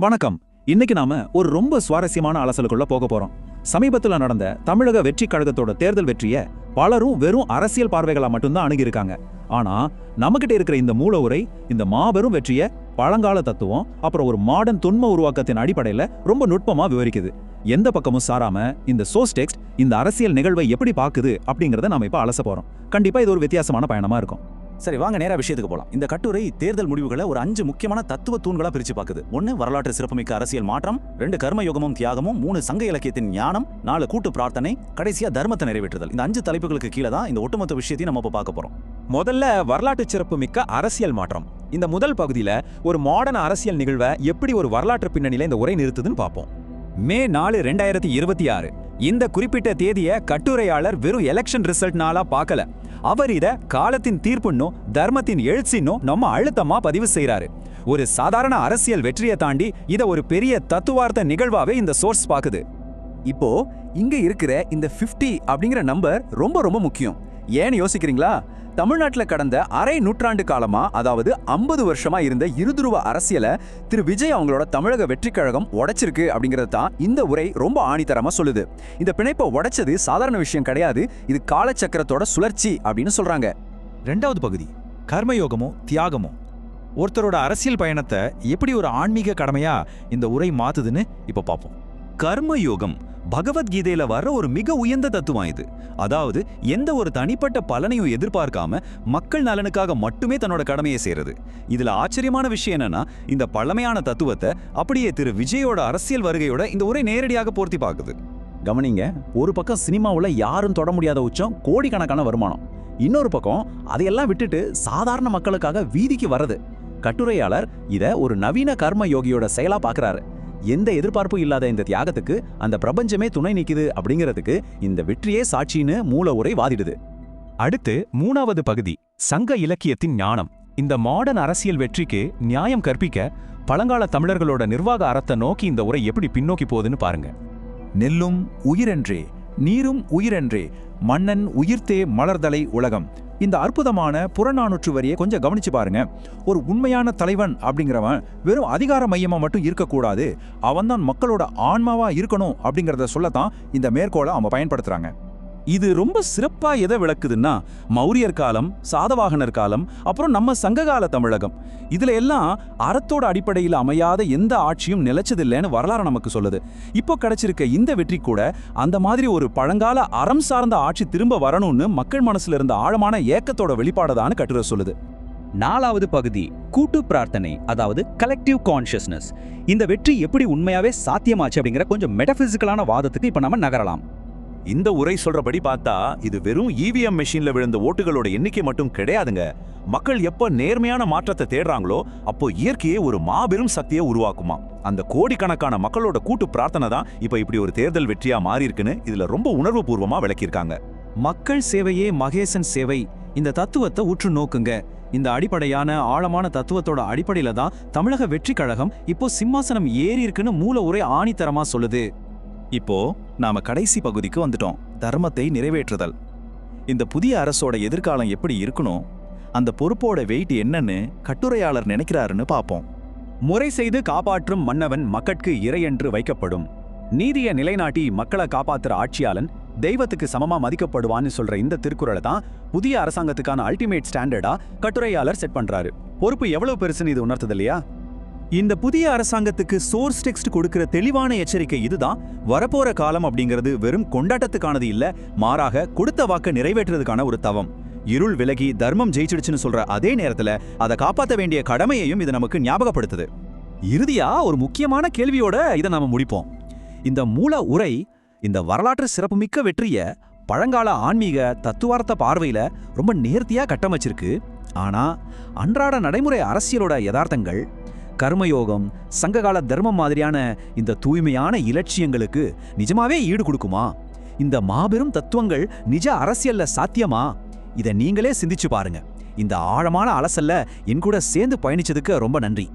வணக்கம். இன்னைக்கு நாம ஒரு ரொம்ப சுவாரஸ்யமான அலசலுக்குள்ள போக போறோம். சமீபத்துல நடந்த தமிழக வெற்றி கழகத்தோட தேர்தல் வெற்றிய பலரும் வெறும் அரசியல் பார்வைகளா மட்டும்தான் அணுகியிருக்காங்க. ஆனா நம்மகிட்ட இருக்கிற இந்த மூல உரை இந்த மாபெரும் வெற்றிய பழங்கால தத்துவம் அப்புறம் ஒரு மாடர்ன் தொன்ம உருவாக்கத்தின் அடிப்படையில ரொம்ப நுட்பமா விவரிக்குது. எந்த பக்கமும் சாராம இந்த சோர்ஸ் டெக்ஸ்ட் இந்த அரசியல் நிகழ்வை எப்படி பாக்குது அப்படிங்கறத நாம இப்ப அலச போறோம். கண்டிப்பா இது ஒரு வித்தியாசமான பயணமா இருக்கும். சரி, வாங்க நேரா விஷயத்துக்கு போலாம். இந்த கட்டுரை தேர்தல் முடிவுகளை ஒரு 5 முக்கியமான தத்துவ தூண்களா பிரிச்சு பாக்குது. 1 வரலாற்று சிறப்புமிக்க அரசியல் மாற்றம், 2 கர்மயோகமும் தியாகமும், 3 சங்க இலக்கியத்தின் ஞானம், 4 கூட்டு பிரார்த்தனை, கடைசியா தர்மத்தை நிறைவேற்றுதல். இந்த 5 தலைப்புகளுக்கு கீழே தான் இந்த ஒட்டுமொத்த விஷயத்தையும் நம்ம இப்ப பார்க்க போறோம். முதல்ல வரலாற்று சிறப்புமிக்க அரசியல் மாற்றம். இந்த முதல் பகுதியில ஒரு மாடர்ன் அரசியல் நிகழ்வை எப்படி ஒரு வரலாற்று பின்னணியில இந்த உரை நிறுத்துதுன்னு பார்ப்போம். மே 4, 2026 இந்த குறிப்பிட்ட தேதிய கட்டுரையாளர் வெறும் எலெக்ஷன் ரிசல்ட் நாளா பார்க்கல. அவர் இத காலத்தின் தீர்ப்புன்னோ தர்மத்தின் எழுச்சின்னோ நம்ம அழுத்தமா பதிவு செய்யறாரு. ஒரு சாதாரண அரசியல் வெற்றியை தாண்டி இத ஒரு பெரிய தத்துவார்த்த நிகழ்வாவே இந்த சோர்ஸ் பாக்குது. இப்போ இங்க இருக்கிற இந்த 50 அப்படிங்கிற நம்பர் ரொம்ப ரொம்ப முக்கியம். ஏன்னு யோசிக்கிறீங்களா? தமிழ்நாட்டில் கடந்த அரை நூற்றாண்டு காலமா, அதாவது 50 வருஷமா இருந்த இருதுருவ அரசியலை திரு விஜய் அவங்களோட தமிழக வெற்றி கழகம் உடைச்சிருக்கு அப்படிங்கிறது தான் இந்த உரை ரொம்ப ஆணித்தரமா சொல்லுது. இந்த பிணைப்பை உடைச்சது சாதாரண விஷயம் கிடையாது, இது காலச்சக்கரத்தோட சுழற்சி அப்படின்னு சொல்றாங்க. 2வது பகுதி கர்மயோகமோ தியாகமோ. ஒருத்தரோட அரசியல் பயணத்தை எப்படி ஒரு ஆன்மீக கடமையா இந்த உரை மாத்துதுன்னு இப்ப பார்ப்போம். கர்மயோகம் பகவத்கீதையில வர்ற ஒரு மிக உயர்ந்த தத்துவம் இது. அதாவது எந்த ஒரு தனிப்பட்ட பலனையும் எதிர்பார்க்காம மக்கள் நலனுக்காக மட்டுமே தன்னோட கடமையை செய்யறது. இதுல ஆச்சரியமான விஷயம் என்னன்னா, இந்த பழமையான தத்துவத்தை அப்படியே திரு விஜயோட அரசியல் வருகையோட இந்த உரை நேரடியாக பொருத்தி பார்க்குது. கவனிங்க, ஒரு பக்கம் சினிமாவுல யாரும் தொட முடியாத உச்சம் கோடிக்கணக்கான வருமானம், இன்னொரு பக்கம் அதையெல்லாம் விட்டுட்டு சாதாரண மக்களுக்காக வீதிக்கு வர்றது. கட்டுரையாளர் இத ஒரு நவீன கர்ம யோகியோட செயலா பாக்குறாரு. எந்த எதிர்பார்ப்பும் இல்லாத இந்த தியாகத்துக்கு அந்த பிரபஞ்சமே துணை நிக்குது அப்படிங்கிறதுக்கு இந்த வெற்றியே சாட்சின்னு மூல உரை வாதிடுது. அடுத்து 3வது பகுதி சங்க இலக்கியத்தின் ஞானம். இந்த மாடர்ன் அரசியல் வெற்றிக்கு நியாயம் கற்பிக்க பழங்கால தமிழர்களோட நிர்வாக அறத்தை நோக்கி இந்த உரை எப்படி பின்னோக்கி போகுதுன்னு பாருங்க. நெல்லும் உயிரென்றே, நீரும் உயிரென்றே, மன்னன் உயிர்த்தே மலர்தலை உலகம். இந்த அற்புதமான புறநானூற்று வரியை கொஞ்சம் கவனிச்சு பாருங்க. ஒரு உண்மையான தலைவன் அப்படிங்கிறவன் வெறும் அதிகார மையமா மட்டும் இருக்கக்கூடாது, அவன்தான் மக்களோட ஆன்மாவா இருக்கணும் அப்படிங்கிறத சொல்லத்தான் இந்த மேற்கோளை அவங்க பயன்படுத்துறாங்க. இது ரொம்ப சிறப்பா எதை விளக்குதுன்னா, மௌரியர் காலம், சாதவாகனர் காலம், அப்புறம் நம்ம சங்ககால தமிழகம், இதுல எல்லாம் அறத்தோட அடிப்படையில் அமையாத எந்த ஆட்சியும் நிலைச்சதில்லைன்னு வரலாறு நமக்கு சொல்லுது. இப்போ கிடைச்சிருக்க இந்த வெற்றி கூட அந்த மாதிரி ஒரு பழங்கால அறம் சார்ந்த ஆட்சி திரும்ப வரணும்னு மக்கள் மனசுல இருந்த ஆழமான ஏக்கத்தோட வெளிப்பாடுதான்னு கட்டுரை சொல்லுது. 4வது பகுதி கூட்டு பிரார்த்தனை, அதாவது கலெக்டிவ் கான்ஷியஸ்னஸ். இந்த வெற்றி எப்படி உண்மையாவே சாத்தியமாச்சு அப்படிங்கிற கொஞ்சம் மெட்டபிசிக்கலான வாதத்துக்கு இப்ப நம்ம நகரலாம். இந்த உரை சொல்றபடி பார்த்தா இது வெறும் இவிஎம் மெஷின்ல விழுந்த ஓட்டுகளோட எண்ணிக்கை மட்டும் கிடையாதுங்க. மக்கள் எப்ப நேர்மையான மாற்றத்தை தேடுறாங்களோ அப்போ இயற்கையே ஒரு மாபெரும் சக்தியை உருவாக்குமா. அந்த கோடிக்கணக்கான மக்களோட கூட்டு பிரார்த்தனை தான் இப்ப இப்படி ஒரு தேர்தல் வெற்றியா மாறி இருக்குன்னு இதுல ரொம்ப உணர்வு பூர்வமா விளக்கியிருக்காங்க. மக்கள் சேவையே மகேசன் சேவை, இந்த தத்துவத்தை உற்று நோக்குங்க. இந்த அடிப்படையான ஆழமான தத்துவத்தோட அடிப்படையில தான் தமிழக வெற்றி கழகம் இப்போ சிம்மாசனம் ஏறி இருக்குன்னு மூல உரை ஆணித்தரமா சொல்லுது. இப்போ நாம கடைசி பகுதிக்கு வந்துட்டோம், தர்மத்தை நிறைவேற்றுதல். இந்த புதிய அரசோட எதிர்காலம் எப்படி இருக்கணும், அந்த பொறுப்போட வெயிட் என்னன்னு கட்டுரையாளர் நினைக்கிறாருன்னு பார்ப்போம். முறை செய்து காப்பாற்றும் மன்னவன் மக்கட்கு இறையென்று வைக்கப்படும். நீதியை நிலைநாட்டி மக்களை காப்பாத்துற ஆட்சியாளன் தெய்வத்துக்கு சமமா மதிக்கப்படுவான்னு சொல்ற இந்த திருக்குறளை தான் புதிய அரசாங்கத்துக்கான அல்டிமேட் ஸ்டாண்டர்டா கட்டுரையாளர் செட் பண்றாரு. பொறுப்பு எவ்வளவு பெருசுன்னு இது உணர்த்தது இல்லையா? இந்த புதிய அரசாங்கத்துக்கு சோர்ஸ் டெக்ஸ்ட் கொடுக்கிற தெளிவான எச்சரிக்கை இதுதான். வரப்போற காலம் அப்படிங்கிறது வெறும் கொண்டாட்டத்துக்கானது இல்ல, மாறாக கொடுத்த வாக்க நிறைவேற்றுறதுக்கான ஒரு தவம். இருள் விலகி தர்மம் ஜெயிச்சிடுச்சுன்னு சொல்ற அதே நேரத்துல அதை காப்பாற்ற வேண்டிய கடமையையும் இது நமக்கு ஞாபகப்படுத்துது. இறுதியா ஒரு முக்கியமான கேள்வியோட இதை நாம முடிப்போம். இந்த மூல உரை இந்த வரலாற்று சிறப்புமிக்க வெற்றிய பழங்கால ஆன்மீக தத்துவார்த்த பார்வையில ரொம்ப நேர்த்தியா கட்டமைச்சிருக்கு. ஆனா அன்றாட நடைமுறை அரசியலோட யதார்த்தங்கள், கர்மயோகம், சங்ககால தர்மம் மாதிரியான இந்த தூய்மையான இலட்சியங்களுக்கு நிஜமாவே ஈடு கொடுக்குமா? இந்த மாபெரும் தத்துவங்கள் நிஜ அரசியல்ல சாத்தியமா? இதை நீங்களே சிந்திச்சு பாருங்க. இந்த ஆழமான அலசல்ல என் கூட சேர்ந்து பயணிச்சதுக்கு ரொம்ப நன்றி.